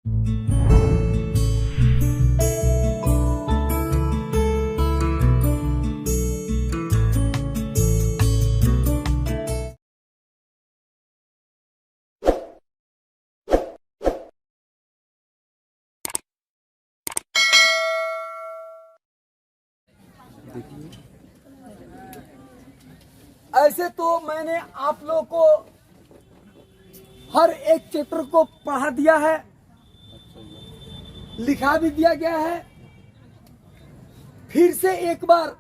ऐसे तो मैंने आप लोगों को हर एक चैप्टर को पढ़ा दिया है, लिखा भी दिया गया है। फिर से एक बार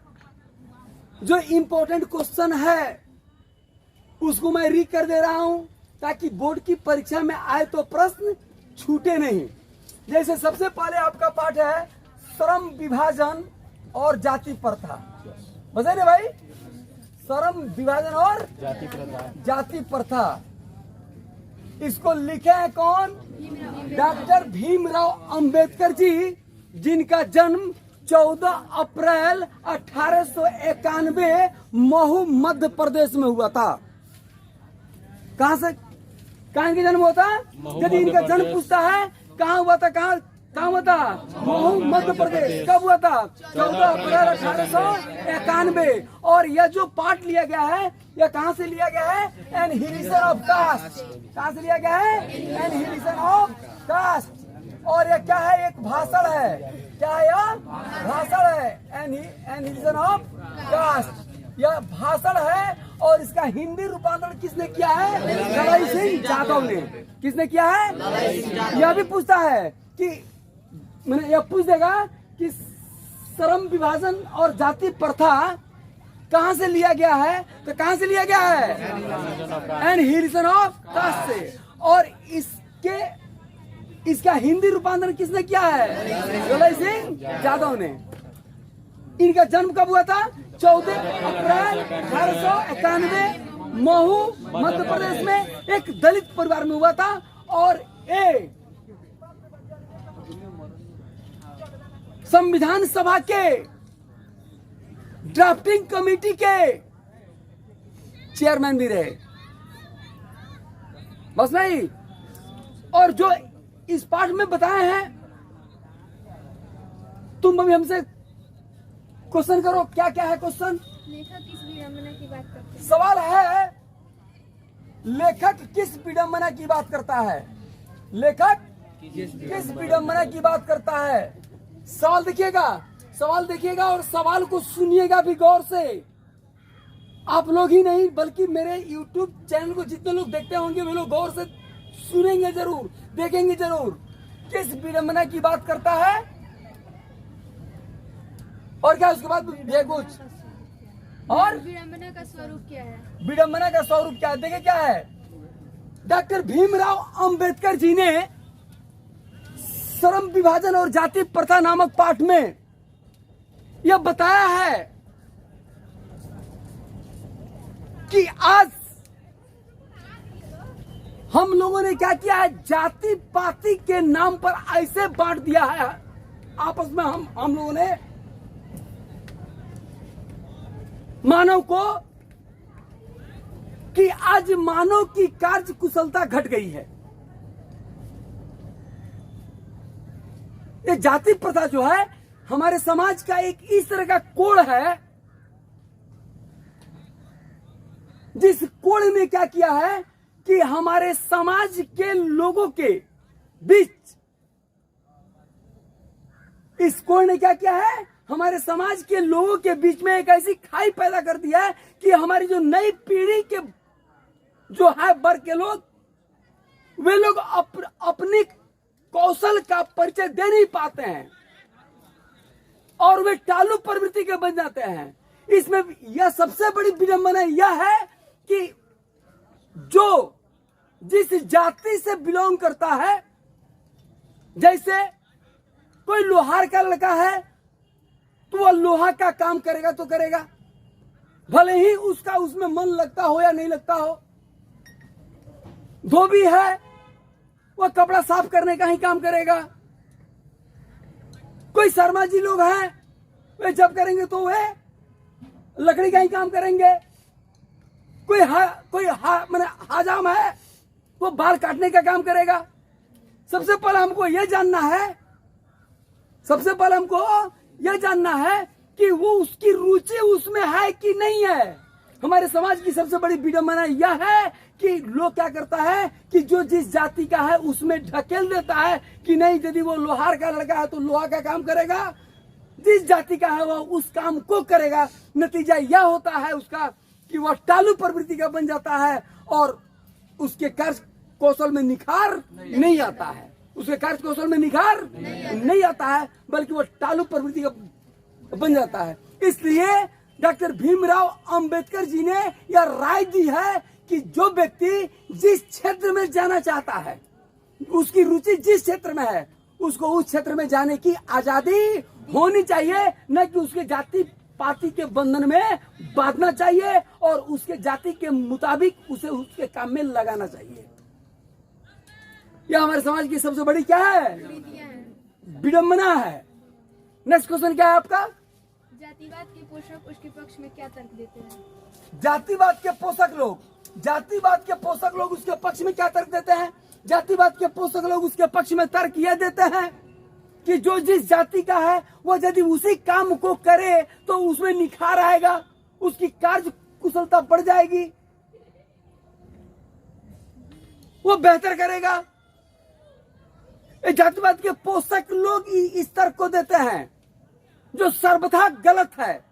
जो इम्पोर्टेंट क्वेश्चन है उसको मैं रीड कर दे रहा हूं ताकि बोर्ड की परीक्षा में आए तो प्रश्न छूटे नहीं। जैसे सबसे पहले आपका पाठ है श्रम विभाजन और जाति प्रथा। बता रहे भाई, श्रम विभाजन और जाति प्रथा। इसको लिखे हैं कौन? डॉक्टर भीमराव अंबेडकर जी, जिनका जन्म 14 अप्रैल 1891 महू मध्य प्रदेश में हुआ था। कहाँ इनका जन्म हुआ था? यदि इनका जन्म पूछता है कहाँ हुआ था, कहाँ हुआ था? महू मध्य प्रदेश। कब हुआ था? 14 अप्रैल 1891। और यह जो पाठ लिया गया है यह कहाँ से लिया गया है? एनहिलिशन ऑफ कास्ट। कहाँ से लिया गया है? एनहिलिशन ऑफ कास्ट। और यह क्या है? एक भाषण है। क्या है यह? भाषण है। एनहिलिशन ऑफ कास्ट यह भाषण है। और इसका हिंदी रूपांतरण किसने किया है? ललाई सिंह यादव ने। किसने किया है? यह भी पूछता है कि मैंने यह पूछ देगा कि श्रम विभाजन और जाति प्रथा कहाँ से लिया गया है? तो कहाँ से लिया गया है? एनहिलिशन ऑफ कास्ट से। और इसका हिंदी रूपांतरण किसने किया है? ललाई सिंह यादव ने। इनका जन्म कब हुआ था? 14 अप्रैल 1891 महू मध्य प्रदेश में एक दलित परिवार में हुआ था। और संविधान सभा के ड्राफ्टिंग कमेटी के चेयरमैन भी रहे। बस नहीं। और जो इस पाठ में बताए हैं, तुम अभी हमसे क्वेश्चन करो। क्या क्या है क्वेश्चन? लेखक किस विडंबना की बात करते हैं? सवाल है लेखक किस विडंबना की बात करता है? लेखक किस विडंबना की बात करता है? सवाल देखिएगा और सवाल को सुनिएगा भी गौर से। आप लोग ही नहीं बल्कि मेरे YouTube चैनल को जितने लोग देखते होंगे वे लोग गौर से सुनेंगे जरूर, देखेंगे जरूर। किस विडंबना की बात करता है? और क्या उसके बाद कुछ? और विडंबना का स्वरूप क्या है? विडंबना का स्वरूप क्या है? देखिए क्या है। डॉक्टर भीमराव अंबेडकर जी ने श्रम विभाजन और जाति प्रथा नामक पाठ में यह बताया है कि आज हम लोगों ने क्या किया है? जाति पाति के नाम पर ऐसे बांट दिया है आपस में हम लोगों ने मानव को कि आज मानव की कार्य कुशलता घट गई है। ये जाति प्रथा जो है हमारे समाज का एक इस तरह का कोड है जिस कोड ने क्या किया है कि हमारे समाज के लोगों के बीच, इस कोड ने क्या किया है? हमारे समाज के लोगों के बीच में एक ऐसी खाई पैदा कर दिया है कि हमारी जो नई पीढ़ी के जो है वर्ग के लोग, वे लोग अपनी कौशल का परिचय दे नहीं पाते हैं और वे टालू प्रवृत्ति के बन जाते हैं। इसमें यह सबसे बड़ी विडंबना यह है कि जो जिस जाति से बिलोंग करता है, जैसे कोई लोहार का लड़का है तो वह लोहा का काम करेगा तो करेगा, भले ही उसका उसमें मन लगता हो या नहीं लगता हो। धोबी है वह कपड़ा साफ करने का ही काम करेगा। कोई शर्मा जी लोग हैं वे जब करेंगे तो वे लकड़ी का ही काम करेंगे। कोई हाजाम है वो बाल काटने का काम करेगा। सबसे पहले हमको यह जानना है, सबसे पहले हमको यह जानना है कि वो उसकी रुचि उसमें है कि नहीं है। हमारे समाज की सबसे बड़ी विडंबना यह है कि लोग क्या करता है कि जो जिस जाति का है उसमें ढकेल देता है कि नहीं, यदि वो लोहार का लड़का है तो लोहा का काम करेगा, जिस जाति का है वह उस काम को करेगा। नतीजा यह होता है उसका कि वह टालू प्रवृत्ति का बन जाता है और उसके कार्य कौशल में निखार नहीं आता है, उसके कार्य कौशल में निखार नहीं आता है, बल्कि वह टालू प्रवृत्ति का बन जाता है। इसलिए डॉक्टर भीमराव अंबेडकर जी ने यह राय दी है कि जो व्यक्ति जिस क्षेत्र में जाना चाहता है, उसकी रुचि जिस क्षेत्र में है, उसको उस क्षेत्र में जाने की आजादी होनी चाहिए, न कि उसके जाति पाति के बंधन में बांधना चाहिए और उसके जाति के मुताबिक उसे उसके काम में लगाना चाहिए। यह हमारे समाज की सबसे बड़ी क्या है, विडंबना है। नेक्स्ट क्वेश्चन क्या है आपका? जातिवाद के पोषक उसके पक्ष में क्या तर्क देते हैं? जातिवाद के पोषक लोग, जातिवाद के पोषक लोग उसके पक्ष में क्या तर्क देते हैं? जातिवाद के पोषक लोग उसके पक्ष में तर्क यह देते हैं कि जो जिस जाति का है वह यदि उसी काम को करे तो उसमें निखार आएगा, उसकी कार्य कुशलता बढ़ जाएगी, वो बेहतर करेगा। जातिवाद के पोषक लोग इस तर्क को देते हैं जो सर्वथा गलत है।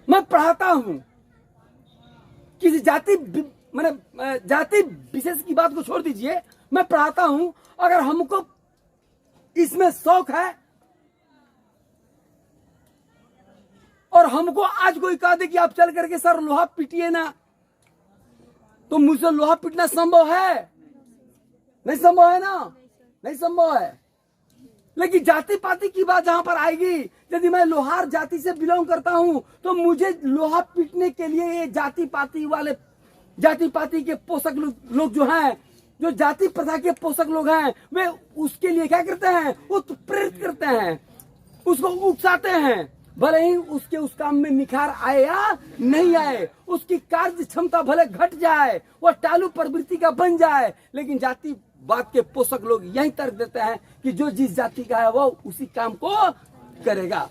मैं पढ़ाता हूं, किसी जाति मैंने जाति विशेष की बात को छोड़ दीजिए, मैं पढ़ाता हूं, अगर हमको इसमें शौक है और हमको आज कोई कह दे कि आप चल करके सर लोहा पीटिए ना, तो मुझसे लोहा पीटना संभव है? नहीं संभव है ना, नहीं संभव है। लेकिन जाति पाति की बात जहां पर आएगी, यदि मैं लोहार जाति से बिलोंग करता हूं तो मुझे लोहा पीटने के लिए ये जाति पाति वाले, जाति पाति के पोषक लोग जो हैं, जो जाति प्रथा के पोषक लोग हैं, वे उसके लिए क्या करते हैं, वो प्रेरित करते हैं, उसको उकसाते हैं, भले ही उसके उस काम में निखार आए या नहीं आए, उसकी कार्य क्षमता भले घट जाए, वह टालू प्रवृत्ति का बन जाए, लेकिन जातिवाद के पोषक लोग यही तर्क देते हैं कि जो जिस जाति का है वह उसी काम को करेगा।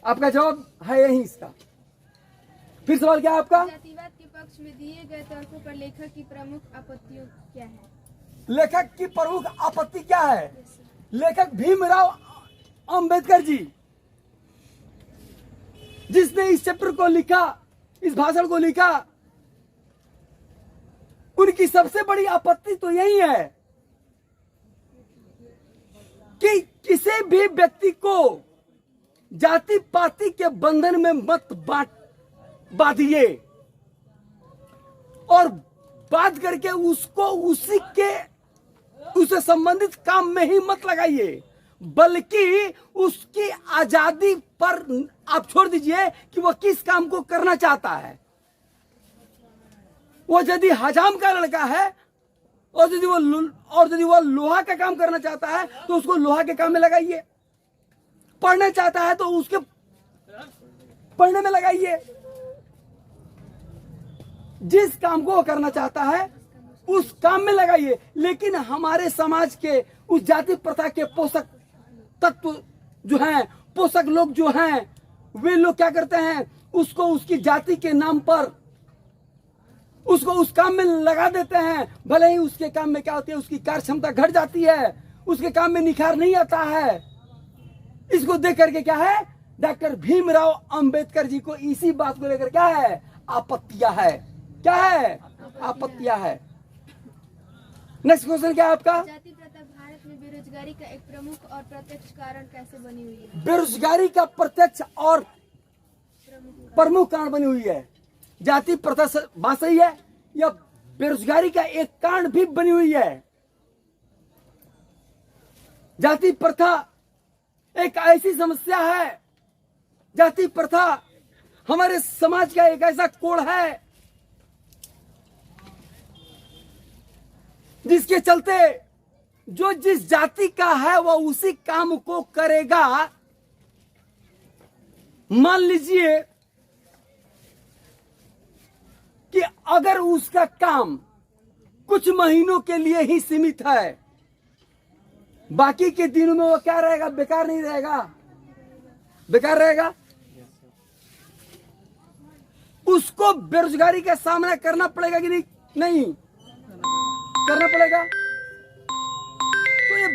आपका जवाब है यही इसका। फिर सवाल क्या है आपका? जातिवाद के पक्ष में दिए गए तर्कों पर लेखक की प्रमुख आपत्तियों क्या है? लेखक की प्रमुख आपत्ति क्या है? लेखक भीमराव अंबेडकर जी, जिसने इस चैप्टर को लिखा, इस भाषण को लिखा, उनकी सबसे बड़ी आपत्ति तो यही है कि किसी भी व्यक्ति को जाति पाति के बंधन में मत बांधिए और बात करके उसको उससे संबंधित काम में ही मत लगाइए, बल्कि उसकी आजादी पर आप छोड़ दीजिए कि वह किस काम को करना चाहता है। वो यदि हजाम का लड़का है और यदि वो लोहा का काम करना चाहता है तो उसको लोहा के काम में लगाइए, पढ़ना चाहता है तो उसके पढ़ने में लगाइए, जिस काम को वो करना चाहता है उस काम में लगाइए। लेकिन हमारे समाज के उस जाति प्रथा के पोषक तत्व जो हैं, पोषक लोग जो हैं, वे लोग क्या करते हैं, उसको उसकी जाति के नाम पर उसको उस काम में लगा देते हैं, भले ही उसके काम में क्या होती है, उसकी कार्य क्षमता घट जाती है, उसके काम में निखार नहीं आता है। इसको देख करके क्या है, डॉक्टर भीमराव अंबेडकर जी को इसी बात को लेकर क्या है, आपत्तियां है। क्या है? आपत्तियां है। नेक्स्ट क्वेश्चन क्या है आपका? जाति प्रथा भारत में बेरोजगारी का एक प्रमुख और प्रत्यक्ष कारण कैसे बनी हुई है? बेरोजगारी का प्रत्यक्ष और प्रमुख कारण बनी हुई है। जाति प्रथा बात सही है, या बेरोजगारी का एक कारण भी बनी हुई है। जाति प्रथा एक ऐसी समस्या है, जाति प्रथा हमारे समाज का एक ऐसा कोड है जिसके चलते जो जिस जाति का है वह उसी काम को करेगा। मान लीजिए कि अगर उसका काम कुछ महीनों के लिए ही सीमित है, बाकी के दिनों में वो क्या रहेगा? बेकार नहीं रहेगा, बेकार रहेगा। उसको बेरोजगारी का सामना करना पड़ेगा कि नहीं? नहीं करना पड़ेगा। तो ये